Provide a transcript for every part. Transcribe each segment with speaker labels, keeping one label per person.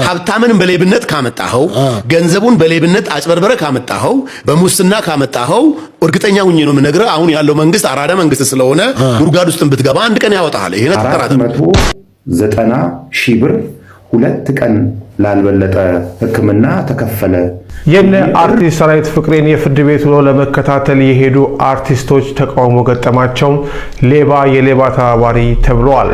Speaker 1: ሀብታምን በሌብነት ካመጣኸው ገንዘቡን በሌብነት አጭበርበረ ካመጣኸው በሙስና ካመጣኸው እርግጠኛ ሁኜ ነው የምነግርህ አሁን ያለው መንግስት አራዳ መንግስት ስለሆነ ጉርጓድ ውስጥ ብትገባ አንድ ቀን ያወጣሃል። ይሄን ተከራከረ
Speaker 2: 190,000 ብር 2 ቀን ላልበለጠ ህክምና ተከፈለ።
Speaker 3: የነ አርቲስት ሰራዊት ፍቅሬን የፍርድ ቤት ውሎ ለመከታተል የሄዱ አርቲስቶች ተቃውሞ ገጠማቸው። ሌባ የሌባ ተባባሪ ተብሏል።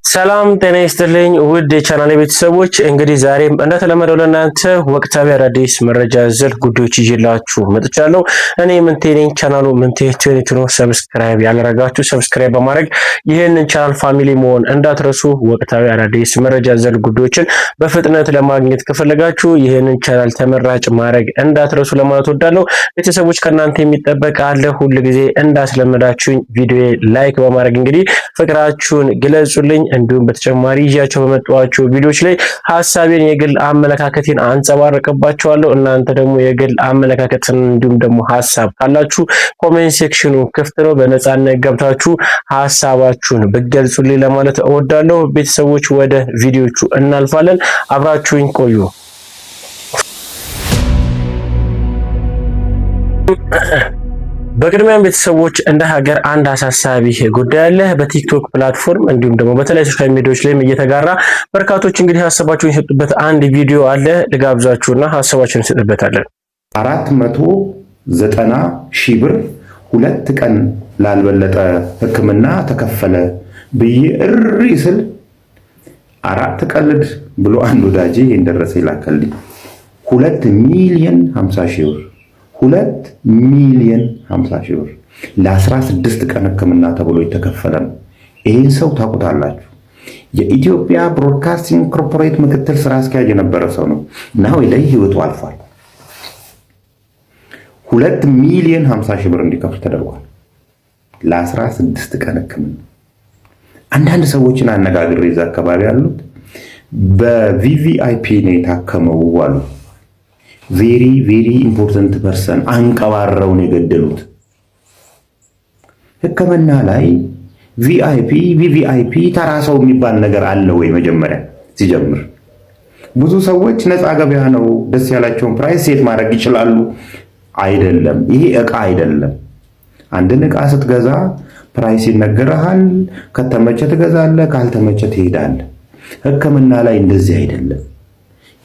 Speaker 4: ሰላም ጤና ይስጥልኝ ውድ የቻናሌ ቤተሰቦች፣ እንግዲህ ዛሬም እንደተለመደው ለእናንተ ወቅታዊ አዳዲስ መረጃ ዘል ጉዳዮች ይዤላችሁ መጥቻለሁ። እኔ ምንቴ ነኝ። ቻናሉ ምንቴ ዩቲዩብ ነው። ሰብስክራይብ ያላረጋችሁ ሰብስክራይብ በማድረግ ይህንን ቻናል ፋሚሊ መሆን እንዳትረሱ። ወቅታዊ አዳዲስ መረጃ ዘል ጉዳዮችን በፍጥነት ለማግኘት ከፈለጋችሁ ይህንን ቻናል ተመራጭ ማድረግ እንዳትረሱ ለማለት ወዳለሁ። ቤተሰቦች ከእናንተ የሚጠበቅ አለ። ሁሉ ጊዜ እንዳስለመዳችሁኝ ቪዲዮ ላይክ በማድረግ እንግዲህ ፍቅራችሁን ግለጹልኝ። እንዲሁም በተጨማሪ ይያቸው በመጣዋቸው ቪዲዮዎች ላይ ሐሳቤን የግል አመለካከቴን አንጸባርቅባቸዋለሁ። እናንተ ደግሞ የግል አመለካከትን እንዲሁም ደግሞ ሐሳብ ካላችሁ ኮሜንት ሴክሽኑ ክፍት ነው። በነፃነት ገብታችሁ ሐሳባችሁን ብትገልጹልኝ ለማለት እወዳለሁ። ቤተሰቦች ወደ ቪዲዮቹ እናልፋለን። አብራችሁኝ ቆዩ። በቅድሚያም ቤተሰቦች እንደ ሀገር አንድ አሳሳቢ ጉዳይ አለ። በቲክቶክ ፕላትፎርም እንዲሁም ደግሞ በተለያዩ ሶሻል ሚዲያዎች ላይም እየተጋራ በርካቶች እንግዲህ ሐሳባቸውን ይሰጡበት አንድ ቪዲዮ አለ። ልጋብዛችሁና ሐሳባቸውን እንሰጥበታለን።
Speaker 2: 490,000 ብር 2 ቀን ላልበለጠ ህክምና ተከፈለ ብዬ እሪ ስል 4 ቀልድ ብሎ አንድ ወዳጄ እንደረሰ ይላከልኝ 2,50,000 ብር 2,50,000 ብር ለ16 ቀን ህክምና ተብሎ የተከፈለ ነው። ይህን ሰው ታውቁታላችሁ። የኢትዮጵያ ብሮድካስቲንግ ኮርፖሬት ምክትል ስራ አስኪያጅ የነበረ ሰው ነው እና ላይ ህይወቱ አልፏል። 2,50,000 ብር እንዲከፍል ተደርጓል ለ16 ቀን ህክምና። አንዳንድ ሰዎችን አነጋግሬ እዛ አካባቢ ያሉት በቪቪአይፒ ነው የታከመው አሉ። ቬሪ ኢምፖርታንት ፐርሰን አንቀባረው ነው የገደሉት። ህክምና ላይ ቪቪአይፒ ተራ ሰው የሚባል ነገር አለ ወይ? መጀመሪያ ሲጀምር ብዙ ሰዎች ነፃ ገበያ ነው ደስ ያላቸውን ፕራይስ ሴት ማድረግ ይችላሉ። አይደለም፣ ይሄ ዕቃ አይደለም። አንድን ዕቃ ስትገዛ ፕራይስ ይነገርሃል። ከተመቸ ትገዛለህ፣ ካልተመቸ ትሄዳለህ። ህክምና ላይ እንደዚህ አይደለም።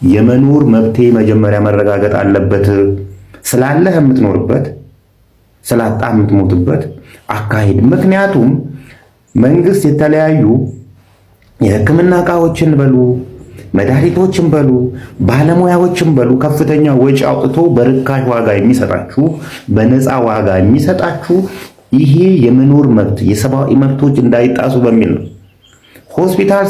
Speaker 2: የመኖር መብቴ መጀመሪያ መረጋገጥ አለበት። ስላለህ የምትኖርበት ስላጣ የምትሞትበት አካሄድ። ምክንያቱም መንግስት የተለያዩ የህክምና ዕቃዎችን በሉ መድኃኒቶችን በሉ ባለሙያዎችን በሉ ከፍተኛ ወጪ አውጥቶ በርካሽ ዋጋ የሚሰጣችሁ በነፃ ዋጋ የሚሰጣችሁ ይሄ የመኖር መብት የሰብአዊ መብቶች እንዳይጣሱ በሚል ነው። ሆስፒታል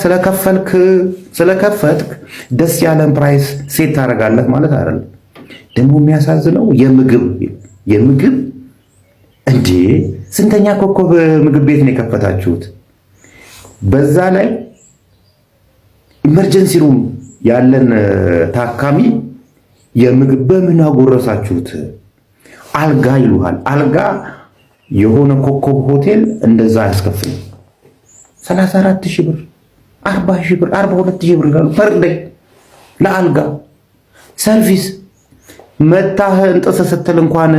Speaker 2: ስለከፈትክ ደስ ያለን ፕራይስ ሴት ታደርጋለህ ማለት አይደለም። ደግሞ የሚያሳዝነው የምግብ እንዴ ስንተኛ ኮከብ ምግብ ቤት ነው የከፈታችሁት? በዛ ላይ ኢመርጀንሲ ሩም ያለን ታካሚ የምግብ በምን አጎረሳችሁት? አልጋ ይሉሃል። አልጋ የሆነ ኮከብ ሆቴል እንደዛ አያስከፍልም። 34,000 ብር 40,000 ብር 42,000 ብር ይላሉ ፐር ዴይ ለአልጋ ሰርቪስ። መታህ እንጥስ ስትል እንኳን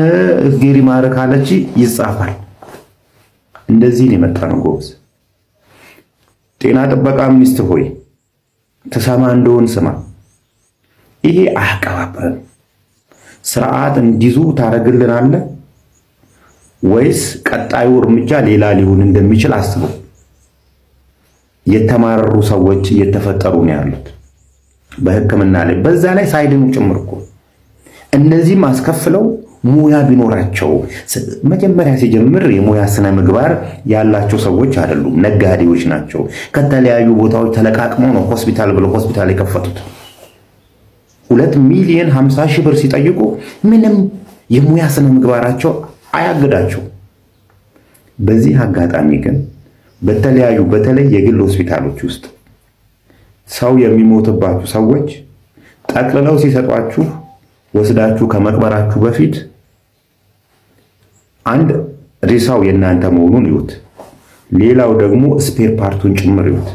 Speaker 2: እግዜሪ ማረክ አለች ይጻፋል። እንደዚህ ነው የመጣ ነው ጎበዝ። ጤና ጥበቃ ሚኒስትር ሆይ ተሰማ እንደሆን ስማ። ይሄ አያቀባብርም። ስርዓት እንዲዙ ታረግልናለህ ወይስ ቀጣዩ እርምጃ ሌላ ሊሆን እንደሚችል አስበው። የተማረሩ ሰዎች እየተፈጠሩ ነው ያሉት በህክምና ላይ፣ በዛ ላይ ሳይድኑ ጭምር እኮ። እነዚህም አስከፍለው ሙያ ቢኖራቸው መጀመሪያ ሲጀምር የሙያ ስነ ምግባር ያላቸው ሰዎች አይደሉም፣ ነጋዴዎች ናቸው። ከተለያዩ ቦታዎች ተለቃቅመው ነው ሆስፒታል ብለው ሆስፒታል የከፈቱት። 2,50,000 ብር ሲጠይቁ ምንም የሙያ ስነ ምግባራቸው አያግዳቸው። በዚህ አጋጣሚ ግን በተለያዩ በተለይ የግል ሆስፒታሎች ውስጥ ሰው የሚሞትባችሁ ሰዎች ጠቅልለው ሲሰጧችሁ ወስዳችሁ ከመቅበራችሁ በፊት አንድ ሬሳው የእናንተ መሆኑን ይዩት። ሌላው ደግሞ ስፔር ፓርቱን ጭምር ይዩት።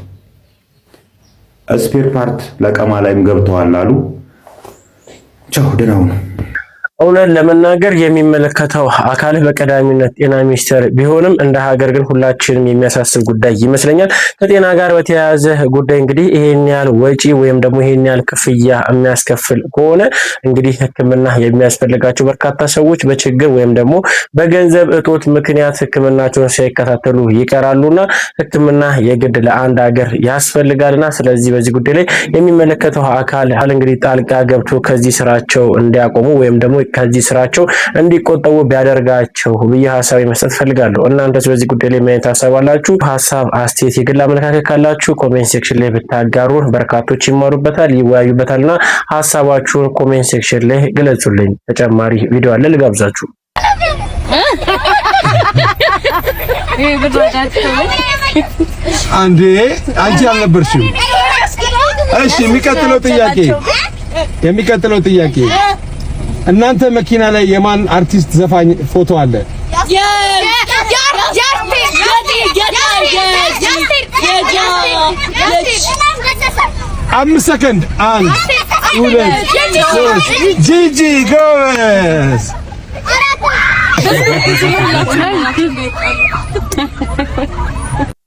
Speaker 2: ስፔር ፓርት ለቀማ ላይም ገብተዋል አሉ። ቻው ደህና ሁኑ።
Speaker 4: እውነት ለመናገር የሚመለከተው አካል በቀዳሚነት ጤና ሚኒስቴር ቢሆንም እንደ ሀገር ግን ሁላችንም የሚያሳስብ ጉዳይ ይመስለኛል። ከጤና ጋር በተያያዘ ጉዳይ እንግዲህ ይሄን ያህል ወጪ ወይም ደግሞ ይሄን ያህል ክፍያ የሚያስከፍል ከሆነ እንግዲህ ሕክምና የሚያስፈልጋቸው በርካታ ሰዎች በችግር ወይም ደግሞ በገንዘብ እጦት ምክንያት ሕክምናቸውን ሳይከታተሉ ይቀራሉና ሕክምና የግድ ለአንድ ሀገር ያስፈልጋልና ስለዚህ በዚህ ጉዳይ ላይ የሚመለከተው አካል እንግዲህ ጣልቃ ገብቶ ከዚህ ስራቸው እንዲያቆሙ ወይም ደግሞ ከዚህ ስራቸው እንዲቆጠቡ ቢያደርጋቸው ብዬ ሐሳብ መስጠት ፈልጋለሁ። እናንተስ በዚህ ጉዳይ ላይ ምን ሐሳብ አላችሁ? ሐሳብ፣ አስተያየት፣ የግል አመለካከት ካላችሁ ኮሜንት ሴክሽን ላይ ብታጋሩን በርካቶች ይማሩበታል፣ ይወያዩበታልና ሐሳባችሁን ኮሜንት ሴክሽን ላይ ግለጹልኝ። ተጨማሪ ቪዲዮ አለ ልጋብዛችሁ።
Speaker 5: አንዴ አንቺ አልነበርሽም? እሺ የሚቀጥለው ጥያቄ እናንተ መኪና ላይ የማን አርቲስት ዘፋኝ ፎቶ አለ? 5 ሰከንድ 1 2 3 ጂጂ ጎበዝ።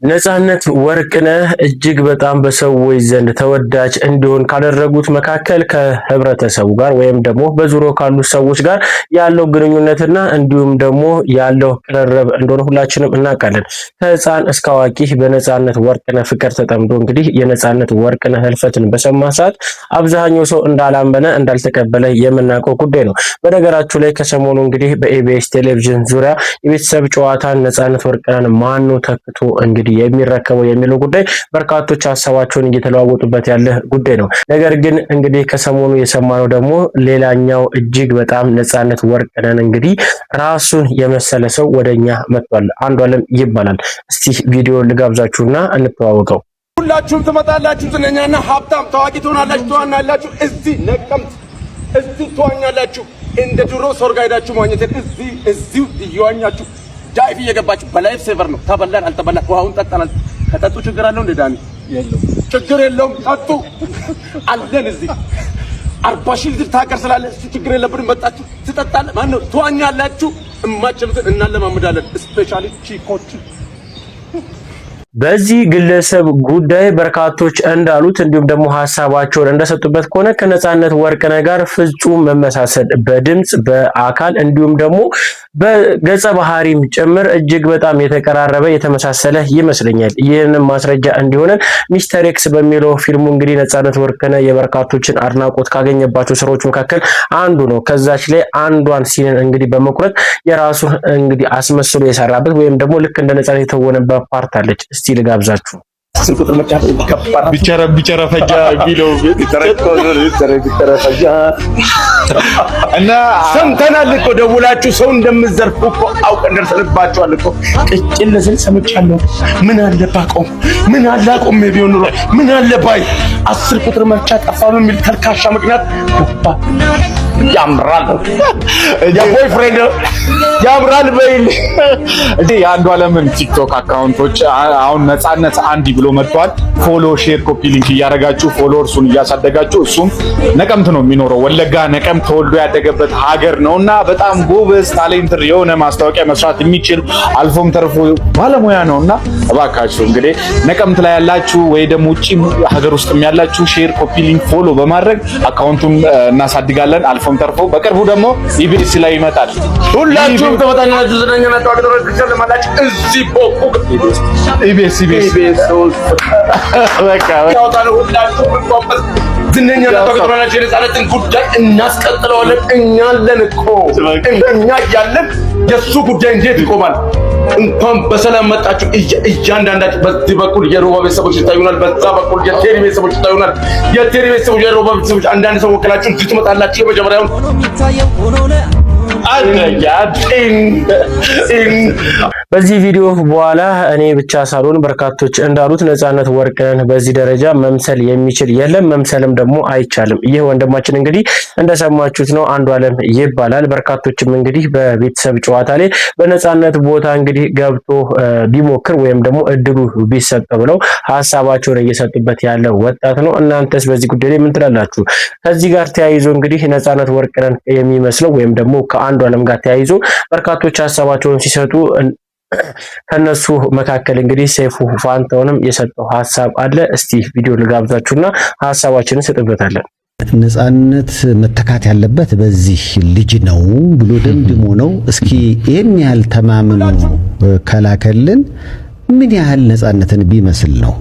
Speaker 4: ነጻነት ወርቅነህ እጅግ በጣም በሰዎች ዘንድ ተወዳጅ እንዲሆን ካደረጉት መካከል ከህብረተሰቡ ጋር ወይም ደግሞ በዙሪያው ካሉ ሰዎች ጋር ያለው ግንኙነትና እንዲሁም ደግሞ ያለው ቅርርብ እንደሆነ ሁላችንም እናውቃለን። ከህፃን እስከ አዋቂ በነጻነት ወርቅነህ ፍቅር ተጠምዶ እንግዲህ የነጻነት ወርቅነህ ህልፈትን በሰማ ሰዓት አብዛኛው ሰው እንዳላመነ እንዳልተቀበለ የምናውቀው ጉዳይ ነው። በነገራችሁ ላይ ከሰሞኑ እንግዲህ በኢቢኤስ ቴሌቪዥን ዙሪያ የቤተሰብ ጨዋታን ነጻነት ወርቅነህን ማን ተክቶ እንግዲህ የሚረከበው የሚለው ጉዳይ በርካቶች ሐሳባቸውን እየተለዋወጡበት ያለ ጉዳይ ነው። ነገር ግን እንግዲህ ከሰሞኑ የሰማነው ደግሞ ሌላኛው እጅግ በጣም ነጻነት ወርቅነህን እንግዲህ ራሱን የመሰለ ሰው ወደኛ መጥቷል። አንዷለም ይባላል። እስቲ ቪዲዮ ልጋብዛችሁና እንተዋወቀው።
Speaker 5: ሁላችሁም ትመጣላችሁ፣ ዝነኛና ሀብታም ታዋቂ ትሆናላችሁ። እዚህ ነቀምት እዚህ ትዋኛላችሁ። እንደ ድሮ ሰርግ ሄዳችሁ ማግኘት እዚሁ እየዋኛችሁ ዳይቭ እየገባችሁ በላይፍ ሴቨር ነው። ተበላን አልተበላን ውሃውን ጠጣናል። ከጠጡ ችግር አለው እንደ ዳኒ ችግር የለውም። ጠጡ አለን እዚህ 40 ሺህ ሊትር ታቀር ስላለ እሱ ችግር የለብንም። መጣችሁ ትጠጣለ ማን ነው ትዋኛላችሁ። እማችሉትን እናለማምዳለን። ስፔሻሊ ቺኮች
Speaker 4: በዚህ ግለሰብ ጉዳይ በርካቶች እንዳሉት እንዲሁም ደግሞ ሐሳባቸውን እንደሰጡበት ከሆነ ከነጻነት ወርቅነህ ጋር ፍጹም መመሳሰል በድምጽ በአካል እንዲሁም ደግሞ በገጸ ባህሪም ጭምር እጅግ በጣም የተቀራረበ የተመሳሰለ ይመስለኛል። ይህንን ማስረጃ እንዲሆነን ሚስተር ኤክስ በሚለው ፊልሙ እንግዲህ ነጻነት ወርቅነህ የበርካቶችን አድናቆት ካገኘባቸው ስራዎች መካከል አንዱ ነው። ከዛች ላይ አንዷን ሲንን እንግዲህ በመቁረጥ የራሱን እንግዲህ አስመስሎ የሰራበት ወይም ደግሞ ልክ እንደ ነጻነት የተወነበት ፓርት አለች። እስቲ ልጋብዛችሁ።
Speaker 5: ቢቸረ ፈጃ ቢለው እና ሰምተናል እኮ ደውላችሁ ሰው እንደምትዘርፉ እኮ አውቀን ደርሰንባችኋል እኮ። ቅጭል ለስል ሰምቻለሁ። ምን አለ ባቆም፣ ምን አለ አቆም ቢሆን ኑሮ፣ ምን አለ ባይ 10 ቁጥር መርጫ ጠፋ በሚል ተልካሻ ምክንያት ያምራል የቦይፍሬንድ ያምራል በይል እንዴ። የአንዷለምን ቲክቶክ አካውንቶች አሁን ነጻነት አንዲ ብሎ መጥቷል። ፎሎ፣ ሼር፣ ኮፒ ሊንክ እያደረጋችሁ ፎሎወርሱን እያሳደጋችሁ እሱም ነቀምት ነው የሚኖረው። ወለጋ ነቀምት ተወልዶ ያደገበት ሀገር ነውና በጣም ጎበዝ ታሌንትር የሆነ ማስታወቂያ መስራት የሚችል አልፎም ተርፎ ባለሙያ ነውና እባካችሁ እንግዲህ ነቀምት ላይ ያላችሁ ወይ ደግሞ ውጪ ሀገር ውስጥም ያላችሁ ሼር፣ ኮፒ ሊንክ፣ ፎሎ በማድረግ አካውንቱን እናሳድጋለን። አልፎም ተርፎ በቅርቡ ደግሞ ኢቢኤስ ላይ ይመጣል። ሁላችሁም ተወጣኛችሁ ዝነኛና ታዋቂ ተረጋግቻለሁ እዚህ ቦቁ ኢቢኤስ በቃ ያውጣለው። ሁላችሁም እንቆምበት ዝነኛና ታዋቂ ተረጋግቻለሁ። የነጻነትን ጉዳይ እናስቀጥለዋለን። እኛ አለን እኮ እኛ ያለን የሱ ጉዳይ እንዴት ይቆማል? እንኳን በሰላም መጣችሁ። እያንዳንዳችሁ በዚህ በኩል የሮባ ቤተሰቦች ይታዩናል፣ በዛ በኩል የቴሪ ቤተሰቦች ይታዩናል። የቴሪ ቤተሰቦች የሮባ ቤተሰቦች አንዳንድ ሰው ወክላችሁ እዚህ ትመጣላችሁ። የመጀመሪያውን
Speaker 4: በዚህ ቪዲዮ በኋላ እኔ ብቻ ሳልሆን በርካቶች እንዳሉት ነፃነት ወርቅነህን በዚህ ደረጃ መምሰል የሚችል የለም፣ መምሰልም ደግሞ አይቻልም። ይህ ወንድማችን እንግዲህ እንደሰማችሁት ነው፣ አንዱዓለም ይባላል። በርካቶችም እንግዲህ በቤተሰብ ጨዋታ ላይ በነፃነት ቦታ እንግዲህ ገብቶ ቢሞክር ወይም ደግሞ እድሉ ቢሰጥ ብለው ሀሳባቸውን እየሰጡበት ያለ ወጣት ነው። እናንተስ በዚህ ጉዳይ ላይ ምን ትላላችሁ? ከዚህ ጋር ተያይዞ እንግዲህ ነፃነት ወርቅነህን የሚመስለው ወይም ደግሞ ከአንዱዓለም ጋር ተያይዞ በርካቶች ሀሳባቸውን ሲሰጡ ከነሱ መካከል እንግዲህ ሰይፉ ፋንታሁንም የሰጠው ሀሳብ አለ። እስቲ ቪዲዮ ልጋብዛችሁና ሀሳባችንን እንሰጥበታለን።
Speaker 6: ነፃነት መተካት ያለበት በዚህ ልጅ ነው ብሎ ደምድሞ ነው። እስኪ ይሄን ያህል ተማምኖ ከላከልን ምን ያህል ነፃነትን ቢመስል ነው?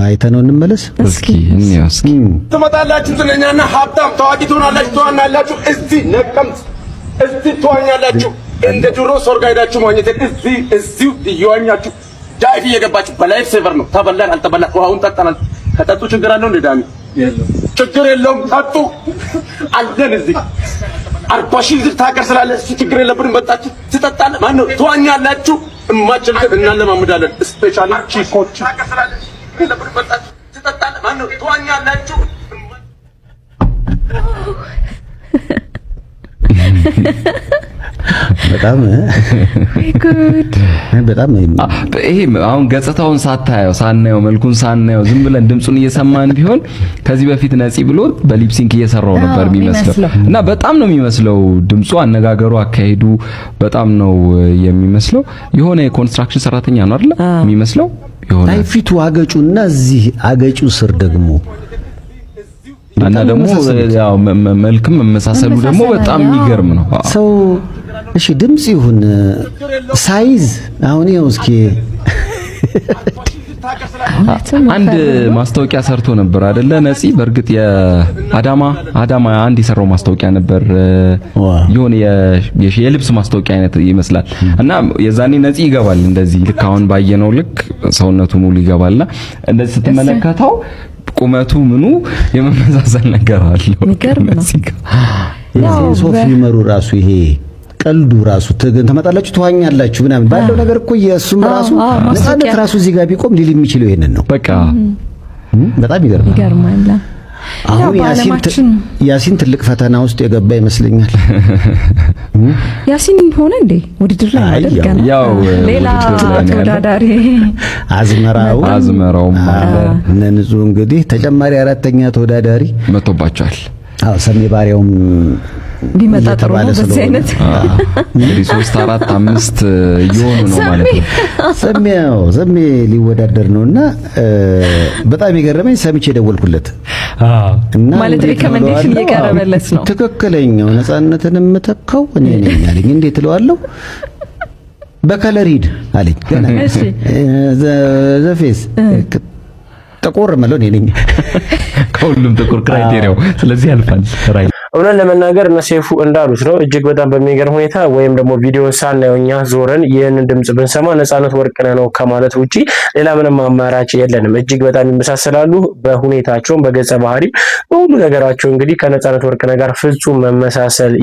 Speaker 6: አይተነው እንመለስ
Speaker 7: እስኪ ትመጣላችሁ ስለኛና ሀብታም ታዋቂ ትሆናላችሁ። እዚህ ነቀምት እዚህ ትዋኛላችሁ። እንደ ድሮ ሶርጋ ሄዳችሁ ማግኘት እዚሁ እየዋኛችሁ ዳይቭ እየገባችሁ በላይፍ ሴቨር ነው። ተበላን አልተበላን ውሃውን ጠጣናል። ከጠጡ ችግር አለው እንደ ዳሚ ችግር የለውም። ጠጡ አለን። እዚህ 40 ሺህ ልጅ ታቀር ስላለ እሱ ችግር የለብንም። በጣችሁ ትጠጣለ ማን ነው ትዋኛላችሁ። እማችልከን እናለማምዳለን። ስፔሻሊ ቺኮች ትጠጣለ ማን ነው ትዋኛላችሁ።
Speaker 6: በጣም
Speaker 8: ይሄ አሁን ገጽታውን ሳናየው መልኩን ሳናየው ዝም ብለን ድምጹን እየሰማን ቢሆን ከዚህ በፊት ነፂ ብሎ በሊፕሲንክ እየሰራው ነበር የሚመስለው እና በጣም ነው የሚመስለው ድምጹ፣ አነጋገሩ፣ አካሄዱ በጣም ነው የሚመስለው። የሆነ የኮንስትራክሽን ሰራተኛ ነው አይደል የሚመስለው። የሆነ
Speaker 6: ፊቱ አገጩና እዚህ አገጩ ስር ደግሞ
Speaker 8: እና ደግሞ ያው መልክም መመሳሰሉ ደግሞ በጣም የሚገርም ነው
Speaker 6: ሰው። እሺ ድምጽ ይሁን ሳይዝ አሁን ይኸው እስኪ
Speaker 8: አንድ ማስታወቂያ ሰርቶ ነበር አይደለ ነፂ? በእርግጥ የአዳማ አንድ የሰራው ማስታወቂያ ነበር። የሆነ የልብስ ማስታወቂያ አይነት ይመስላል። እና የዛኔ ነፂ ይገባል እንደዚህ ልክ አሁን ባየነው ልክ ሰውነቱ ሙሉ ይገባልና እንደዚህ ስትመለከተው ቁመቱ ምኑ የመመሳሰል ነገር አለው።
Speaker 6: የዚህ ሶፊ ይመሩ ራሱ ይሄ ቀልዱ ራሱ ተመጣላችሁ ተዋኛላችሁ ምናምን ባለው ነገር እኮ የእሱም ራሱ ነፃነት ራሱ እዚህ ጋር ቢቆም ሊል የሚችለው ይሄንን ነው።
Speaker 8: በቃ
Speaker 6: በጣም ይገርማል። አሁን ያሲን ትልቅ ፈተና ውስጥ የገባ ይመስለኛል።
Speaker 9: ያሲን ሆነ እንዴ ውድድር ላይ አደረገና
Speaker 8: ያው
Speaker 9: ሌላ ተወዳዳሪ
Speaker 8: አዝመራው
Speaker 6: እነሱ እንግዲህ ተጨማሪ አራተኛ ተወዳዳሪ
Speaker 8: መጥቶባቸዋል።
Speaker 6: ሰሜ ባሪያውም
Speaker 9: ቢመጣ ጥሩ ነው። በዚህ አይነት
Speaker 8: 3 4 5 እየሆኑ ነው ማለት ነው።
Speaker 6: ሰሜ ሊወዳደር ነውና በጣም የገረመኝ ሰምቼ ደወልኩለት እና
Speaker 9: ማለት ሪኮመንዴሽን እየቀረበለት ነው።
Speaker 6: ትክክለኛው ነፃነትን የምተካው እኔ ነኝ አለኝ። እንዴት እለዋለሁ? በከለር ሂድ አለኝ። ገና እሺ ዘፌስ ጥቁር መለው እኔ ነኝ
Speaker 8: ከሁሉም ጥቁር ክራይቴሪያው ስለዚህ ያልፋል።
Speaker 4: እውነት ለመናገር እነ ሰይፉ እንዳሉት ነው። እጅግ በጣም በሚገርም ሁኔታ ወይም ደግሞ ቪዲዮን ሳናየው እኛ ዞረን ይህንን ድምጽ ብንሰማ ነፃነት ወርቅነህ ነው ከማለት ውጪ ሌላ ምንም አማራጭ የለንም። እጅግ በጣም ይመሳሰላሉ። በሁኔታቸውም በገጸ ባህሪ በሁሉ ነገራቸው እንግዲህ ከነፃነት ወርቅነህ ጋር ፍጹም መመሳሰል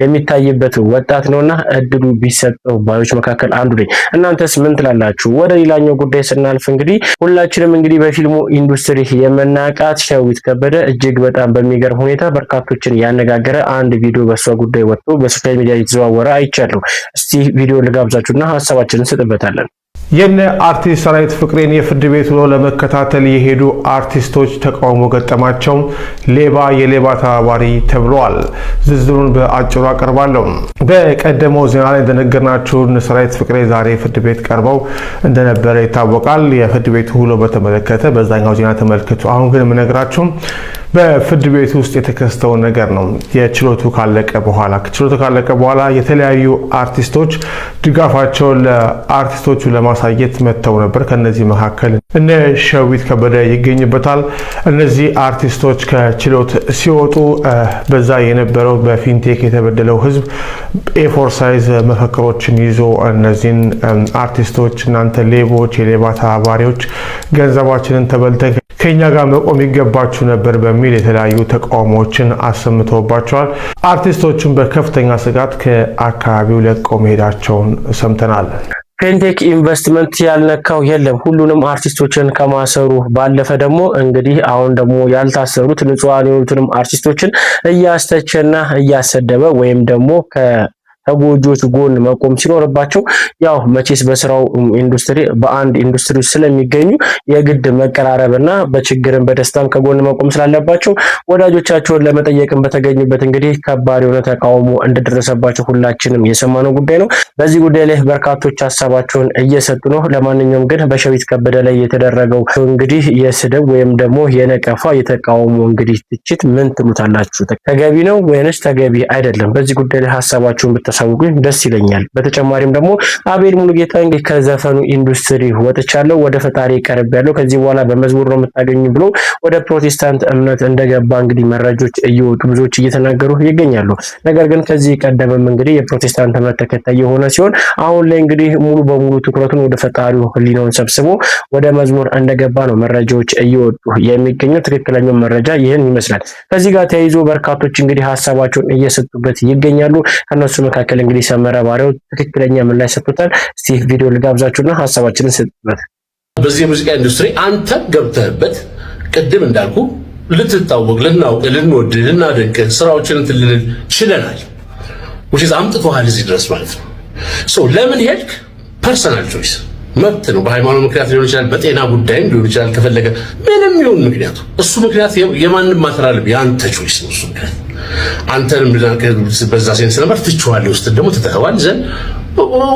Speaker 4: የሚታይበት ወጣት ነውና እድሉ ቢሰጠው ባዮች መካከል አንዱ ነኝ። እናንተስ ምን ትላላችሁ? ወደ ሌላኛው ጉዳይ ስናልፍ እንግዲህ ሁላችንም እንግዲህ በፊልሙ ኢንዱስትሪ የምናውቃት ሸዊት ከበደ እጅግ በጣም በሚገርም ሁኔታ በርካቶችን ያነጋገረ አንድ ቪዲዮ በሷ ጉዳይ ወጥቶ በሶሻል ሚዲያ እየተዘዋወረ አይቻለሁ። እስቲ ቪዲዮ ልጋብዛችሁና ሀሳባችንን እንሰጥበታለን።
Speaker 3: የነ አርቲስት ሰራዊት ፍቅሬን የፍርድ ቤት ውሎ ለመከታተል የሄዱ አርቲስቶች ተቃውሞ ገጠማቸው። ሌባ የሌባ ተባባሪ ተብለዋል። ዝርዝሩን በአጭሩ አቀርባለሁ። በቀደመው ዜና ላይ እንደነገርናችሁ ሰራዊት ፍቅሬ ዛሬ ፍርድ ቤት ቀርበው እንደነበረ ይታወቃል። የፍርድ ቤቱ ውሎ በተመለከተ በዛኛው ዜና ተመልክቱ። አሁን ግን የምነግራችሁ በፍርድ ቤት ውስጥ የተከሰተው ነገር ነው። የችሎቱ ካለቀ በኋላ የተለያዩ አርቲስቶች ድጋፋቸውን ለአርቲስቶቹ ለማሳየት መጥተው ነበር። ከነዚህ መካከል እነ ሸዊት ከበደ ይገኝበታል። እነዚህ አርቲስቶች ከችሎት ሲወጡ በዛ የነበረው በፊንቴክ የተበደለው ሕዝብ ኤፎር ሳይዝ መፈክሮችን ይዞ እነዚህን አርቲስቶች እናንተ ሌቦች፣ የሌባ ተባባሪዎች፣ ገንዘባችንን ተበልተን ከኛ ጋር መቆም ይገባችሁ ነበር በሚል የተለያዩ ተቃውሞዎችን አሰምተውባቸዋል። አርቲስቶቹም በከፍተኛ ስጋት ከአካባቢው ለቀው መሄዳቸውን ሰምተናል።
Speaker 4: ፌንቴክ ኢንቨስትመንት ያልነካው የለም። ሁሉንም አርቲስቶችን ከማሰሩ ባለፈ ደግሞ እንግዲህ አሁን ደግሞ ያልታሰሩት ንጹሃን የሆኑትንም አርቲስቶችን እያስተቸና እያሰደበ ወይም ደግሞ ተጎጆች ጎን መቆም ሲኖርባቸው ያው መቼስ በስራው ኢንዱስትሪ በአንድ ኢንዱስትሪ ስለሚገኙ የግድ መቀራረብና በችግርን በደስታም ከጎን መቆም ስላለባቸው ወዳጆቻቸውን ለመጠየቅም በተገኙበት እንግዲህ ከባድ የሆነ ተቃውሞ እንደደረሰባቸው ሁላችንም የሰማነው ጉዳይ ነው። በዚህ ጉዳይ ላይ በርካቶች ሀሳባቸውን እየሰጡ ነው። ለማንኛውም ግን በሸዊት ከበደ ላይ የተደረገው እንግዲህ የስድብ ወይም ደግሞ የነቀፋ የተቃውሞ እንግዲህ ትችት ምን ትሉታላችሁ? ተገቢ ነው ወይንስ ተገቢ አይደለም? በዚህ ጉዳይ ላይ ሀሳባችሁን ብታሳውቁኝ ደስ ይለኛል። በተጨማሪም ደግሞ አቤል ሙሉጌታ እንግዲህ ከዘፈኑ ኢንዱስትሪ ወጥቻለሁ፣ ወደ ፈጣሪ ቀርቤያለሁ፣ ከዚህ በኋላ በመዝሙር ነው የምታገኙ ብሎ ወደ ፕሮቴስታንት እምነት እንደገባ እንግዲህ መረጃዎች እየወጡ ብዙዎች እየተናገሩ ይገኛሉ። ነገር ግን ከዚህ ቀደምም እንግዲህ የፕሮቴስታንት እምነት ተከታይ የሆነ ሲሆን አሁን ላይ እንግዲህ ሙሉ በሙሉ ትኩረቱን ወደ ፈጣሪው ህሊናውን ሰብስቦ ወደ መዝሙር እንደገባ ነው መረጃዎች እየወጡ የሚገኙት። ትክክለኛው መረጃ ይህን ይመስላል። ከዚህ ጋር ተያይዞ በርካቶች እንግዲህ ሀሳባቸውን እየሰጡበት ይገኛሉ። ከነሱ መካከል እንግዲህ ሰመረ ባሪያው ትክክለኛ ምላሽ ሰጥቷል። እስቲ ቪዲዮ ልጋብዛችሁና ሀሳባችንን ሰጥበት።
Speaker 10: በዚህ የሙዚቃ ኢንዱስትሪ አንተ ገብተህበት ቅድም እንዳልኩ ልትታወቅ፣ ልናውቅ፣ ልንወድ፣ ልናደንቅ ስራዎችን ልንል ችለናል። ውሽዝ አምጥቶሃል እዚህ ድረስ ማለት ነው። ለምን ሄድክ? ፐርሰናል ቾይስ መብት ነው። በሃይማኖት ምክንያት ሊሆን ይችላል፣ በጤና ጉዳይም ሊሆን ይችላል። ከፈለገ ምንም ይሁን ምክንያቱ እሱ ምክንያት የማንም ማተራል ያንተ ቾይስ ነው። እሱ ምክንያት አንተንም በዛ ሴንስ ነበር ትችዋለህ ውስጥ ደግሞ ትተኸዋል ዘንድ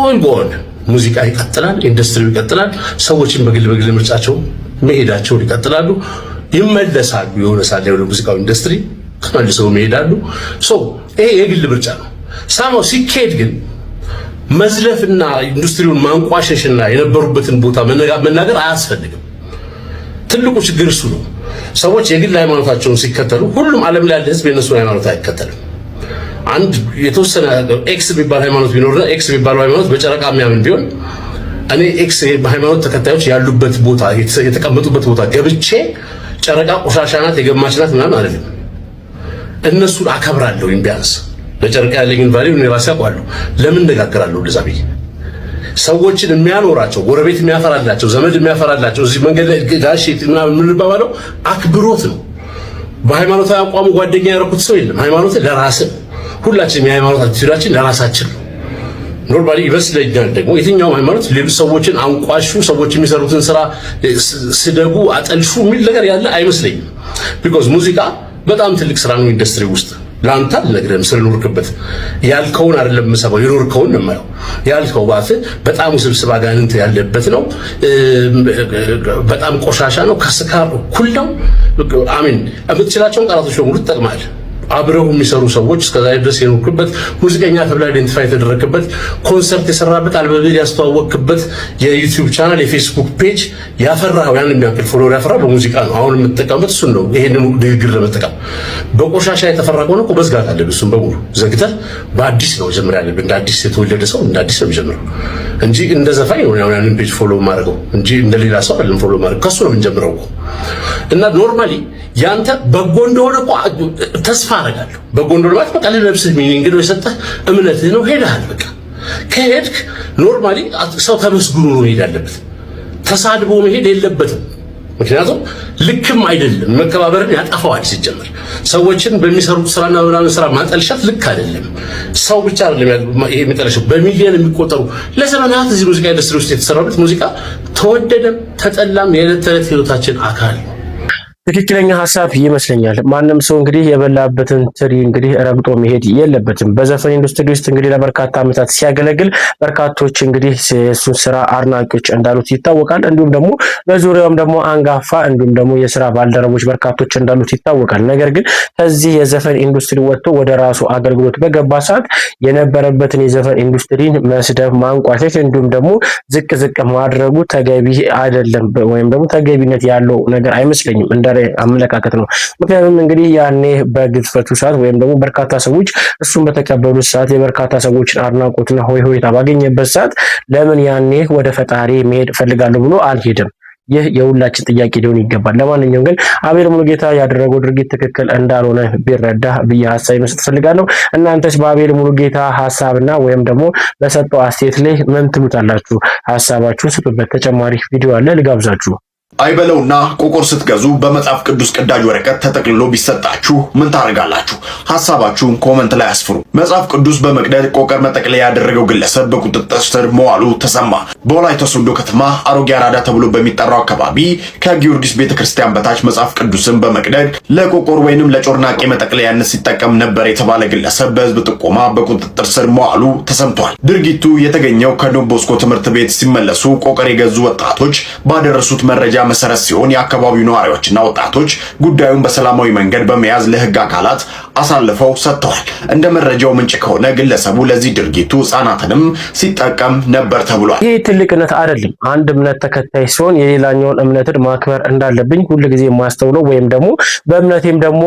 Speaker 10: ወይ ጎን ሙዚቃ ይቀጥላል፣ ኢንዱስትሪው ይቀጥላል። ሰዎችን በግል ምርጫቸው መሄዳቸውን ይቀጥላሉ፣ ይመለሳሉ። የሆነ ሳለ ወደ ሙዚቃው ኢንዱስትሪ ተመልሰው ይሄዳሉ። ይሄ የግል ምርጫ ነው። ሳማው ሲኬድ ግን መዝለፍና ኢንዱስትሪውን ማንቋሸሽና የነበሩበትን ቦታ መናገር አያስፈልግም። ትልቁ ችግር እሱ ነው። ሰዎች የግል ሃይማኖታቸውን ሲከተሉ ሁሉም ዓለም ላይ ያለ ህዝብ የነሱን ሃይማኖት አይከተልም። አንድ የተወሰነ ኤክስ የሚባል ሃይማኖት ቢኖርና ኤክስ የሚባለው ሃይማኖት በጨረቃ የሚያምን ቢሆን እኔ ኤክስ ሃይማኖት ተከታዮች ያሉበት ቦታ የተቀመጡበት ቦታ ገብቼ ጨረቃ ቆሻሻ ናት የገማች ናት ምናምን አይደለም። እነሱን አከብራለሁ። ቢያንስ ለጨረቃ ያለኝን ቫልዩ እኔ ራሴ አውቃለሁ። ለምን እነጋገራለሁ? እንደዛ ብዬ ሰዎችን የሚያኖራቸው ጎረቤት የሚያፈራላቸው ዘመድ የሚያፈራላቸው እዚህ መንገድ ላይ ጋሽ ምናምን የምንባባለው አክብሮት ነው። በሃይማኖታዊ አቋሙ ጓደኛ ያደረኩት ሰው የለም። ሃይማኖት ለራስህ ሁላችንም የሃይማኖት አትፊዳችን ለራሳችን ነው። ኖርማሊ ይመስለኛል ደግሞ የትኛውም ሃይማኖት ሌሎች ሰዎችን አንቋሹ፣ ሰዎች የሚሰሩትን ስራ ስደቡ፣ አጠልሹ የሚል ነገር ያለ አይመስለኝም። ቢኮዝ ሙዚቃ በጣም ትልቅ ስራ ነው ኢንዱስትሪ ውስጥ። ላንተ አልነግርህም ስለኖርክበት ያልከውን አይደለም የምሰማው የኖርከውን ነው የማየው። ያልከው ባፍ በጣም ውስብስብ አጋንንት ያለበት ነው። በጣም ቆሻሻ ነው። ከስካር እኩል ነው። አሜን የምትችላቸውን ቃላቶች በሙሉ ትጠቅማለህ። አብረው የሚሰሩ ሰዎች እስከዛሬ ድረስ የኖርክበት ሙዚቀኛ ተብላ አይደንቲፋይ የተደረክበት ኮንሰርት የሰራበት አልበም ያስተዋወቅበት የዩቲዩብ ቻናል የፌስቡክ ፔጅ ያፈራው ያን የሚያክል ፎሎወር ያፈራ በሙዚቃ ነው። አሁን የምትጠቀምበት እሱን ነው። ይሄንን ንግግር ለመጠቀም በቆሻሻ የተፈራ ከሆነ እኮ መዝጋት አለብህ። እሱን በሙሉ ዘግተህ በአዲስ ነው ጀምር ያለብህ። እንደ አዲስ የተወለደ ሰው እንደ አዲስ ነው የሚጀምረው እንጂ እንደ ዘፋኝ ነው ያንን ፔጅ ፎሎ ማድረገው እንጂ እንደ ሌላ ሰው አይደለም ፎሎ ማድረግ። ከሱ ነው የምንጀምረው እና ኖርማሊ ያንተ በጎ እንደሆነ እኮ ተስፋ አደርጋለሁ። በጎ እንደሆነ ማለት በቃ ለነፍስህ ሚኒንግ ነው የሰጠህ እምነትህ ነው። ሄደሃል። በቃ ከሄድክ ኖርማሊ ሰው ተመስግኖ ነው መሄድ ያለበት። ተሳድቦ መሄድ የለበትም። ምክንያቱም ልክም አይደለም። መከባበርን ያጠፋዋል። ሲጀምር ሰዎችን በሚሰሩት ስራና ምናምን ስራ ማጠልሸት ልክ አይደለም። ሰው ብቻ አይደለም ይሄ የሚጠልሸው፣ በሚሊዮን የሚቆጠሩ ለዘመናት እዚህ ሙዚቃ ኢንዱስትሪ ውስጥ የተሰራበት ሙዚቃ ተወደደም ተጠላም የዕለት ተዕለት ህይወታችን አካል ነው።
Speaker 4: ትክክለኛ ሀሳብ ይመስለኛል። ማንም ሰው እንግዲህ የበላበትን ትሪ እንግዲህ ረግጦ መሄድ የለበትም። በዘፈን ኢንዱስትሪ ውስጥ እንግዲህ ለበርካታ ዓመታት ሲያገለግል በርካቶች እንግዲህ የሱን ስራ አድናቂዎች እንዳሉት ይታወቃል። እንዲሁም ደግሞ በዙሪያውም ደግሞ አንጋፋ እንዲሁም ደግሞ የስራ ባልደረቦች በርካቶች እንዳሉት ይታወቃል። ነገር ግን ከዚህ የዘፈን ኢንዱስትሪ ወጥቶ ወደ ራሱ አገልግሎት በገባ ሰዓት የነበረበትን የዘፈን ኢንዱስትሪን መስደብ፣ ማንቋሸሽ እንዲሁም ደግሞ ዝቅ ማድረጉ ተገቢ አይደለም ወይም ደግሞ ተገቢነት ያለው ነገር አይመስለኝም። እንደ አመለካከት ነው። ምክንያቱም እንግዲህ ያኔ በግዝፈቱ ሰዓት ወይም ደግሞ በርካታ ሰዎች እሱን በተቀበሉት ሰዓት የበርካታ ሰዎችን አድናቆትና ሆይታ ባገኘበት ሰዓት ለምን ያኔ ወደ ፈጣሪ መሄድ ፈልጋለሁ ብሎ አልሄድም? ይህ የሁላችን ጥያቄ ሊሆን ይገባል። ለማንኛውም ግን አቤል ሙሉጌታ ያደረገው ድርጊት ትክክል እንዳልሆነ ቢረዳ ብዬ ሀሳብ መስጠት ፈልጋለሁ። እናንተስ በአቤል ሙሉጌታ ሀሳብና ወይም ደግሞ በሰጠው አስተያየት ላይ ምን ትሉታላችሁ? ሀሳባችሁን ስጡበት። ተጨማሪ ቪዲዮ አለ ልጋብዛችሁ።
Speaker 11: አይበለውና ቆቆር ስትገዙ በመጽሐፍ ቅዱስ ቅዳጅ ወረቀት ተጠቅልሎ ቢሰጣችሁ ምን ታደርጋላችሁ? ሐሳባችሁን ኮመንት ላይ አስፍሩ። መጽሐፍ ቅዱስ በመቅደድ ቆቀር መጠቅለያ ያደረገው ግለሰብ በቁጥጥር ስር መዋሉ ተሰማ። በወላይታ ሶዶ ከተማ አሮጌ አራዳ ተብሎ በሚጠራው አካባቢ ከጊዮርጊስ ቤተክርስቲያን በታች መጽሐፍ ቅዱስን በመቅደድ ለቆቆር ወይንም ለጮርናቄ መጠቅለያነት ሲጠቀም ነበር የተባለ ግለሰብ በህዝብ ጥቆማ በቁጥጥር ስር መዋሉ ተሰምቷል። ድርጊቱ የተገኘው ከዶን ቦስኮ ትምህርት ቤት ሲመለሱ ቆቀር የገዙ ወጣቶች ባደረሱት መረጃ መሰረት ሲሆን የአካባቢው ነዋሪዎችና ወጣቶች ጉዳዩን በሰላማዊ መንገድ በመያዝ ለህግ አካላት አሳልፈው ሰጥተዋል። እንደ መረጃው ምንጭ ከሆነ ግለሰቡ ለዚህ ድርጊቱ ህጻናትንም ሲጠቀም ነበር ተብሏል።
Speaker 4: ይህ ትልቅነት አይደለም። አንድ እምነት ተከታይ ሲሆን የሌላኛውን እምነትን ማክበር እንዳለብኝ ሁልጊዜ የማስተውለው ወይም ደግሞ በእምነቴም ደግሞ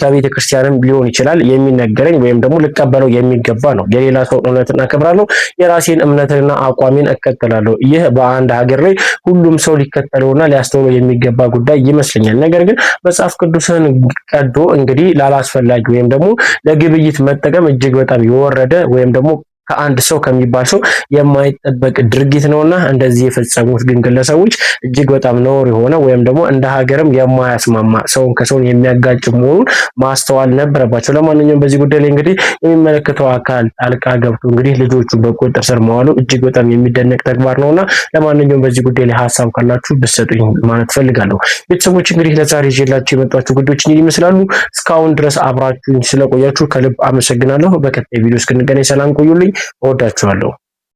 Speaker 4: ከቤተ ክርስቲያንም ሊሆን ይችላል የሚነገረኝ ወይም ደግሞ ልቀበለው የሚገባ ነው። የሌላ ሰው እምነትን አከብራለሁ፣ የራሴን እምነትና አቋሜን እከተላለሁ። ይህ በአንድ ሀገር ላይ ሁሉም ሰው ሊከተለውና ሊያስተውለው የሚገባ ጉዳይ ይመስለኛል። ነገር ግን መጽሐፍ ቅዱስን ቀዶ እንግዲህ ላላስፈላጊ ወይም ደግሞ ለግብይት መጠቀም እጅግ በጣም የወረደ ወይም ደግሞ ከአንድ ሰው ከሚባል ሰው የማይጠበቅ ድርጊት ነውና እንደዚህ የፈጸሙት ግን ግለሰቦች እጅግ በጣም ነውር የሆነ ወይም ደግሞ እንደ ሀገርም የማያስማማ ሰውን ከሰውን የሚያጋጭ መሆኑን ማስተዋል ነበረባቸው። ለማንኛውም በዚህ ጉዳይ ላይ እንግዲህ የሚመለከተው አካል ጣልቃ ገብቶ እንግዲህ ልጆቹ በቁጥጥር ስር መዋሉ እጅግ በጣም የሚደነቅ ተግባር ነውና ለማንኛውም በዚህ ጉዳይ ላይ ሀሳብ ካላችሁ ብትሰጡኝ ማለት ፈልጋለሁ። ቤተሰቦች እንግዲህ ለዛሬ ይዤላችሁ የመጣችሁ ጉዳዮች ይመስላሉ። እስካሁን ድረስ አብራችሁኝ ስለቆያችሁ ከልብ አመሰግናለሁ። በቀጣይ ቪዲዮ እስክንገናኝ ሰላም ቆዩልኝ። እወዳችኋለሁ።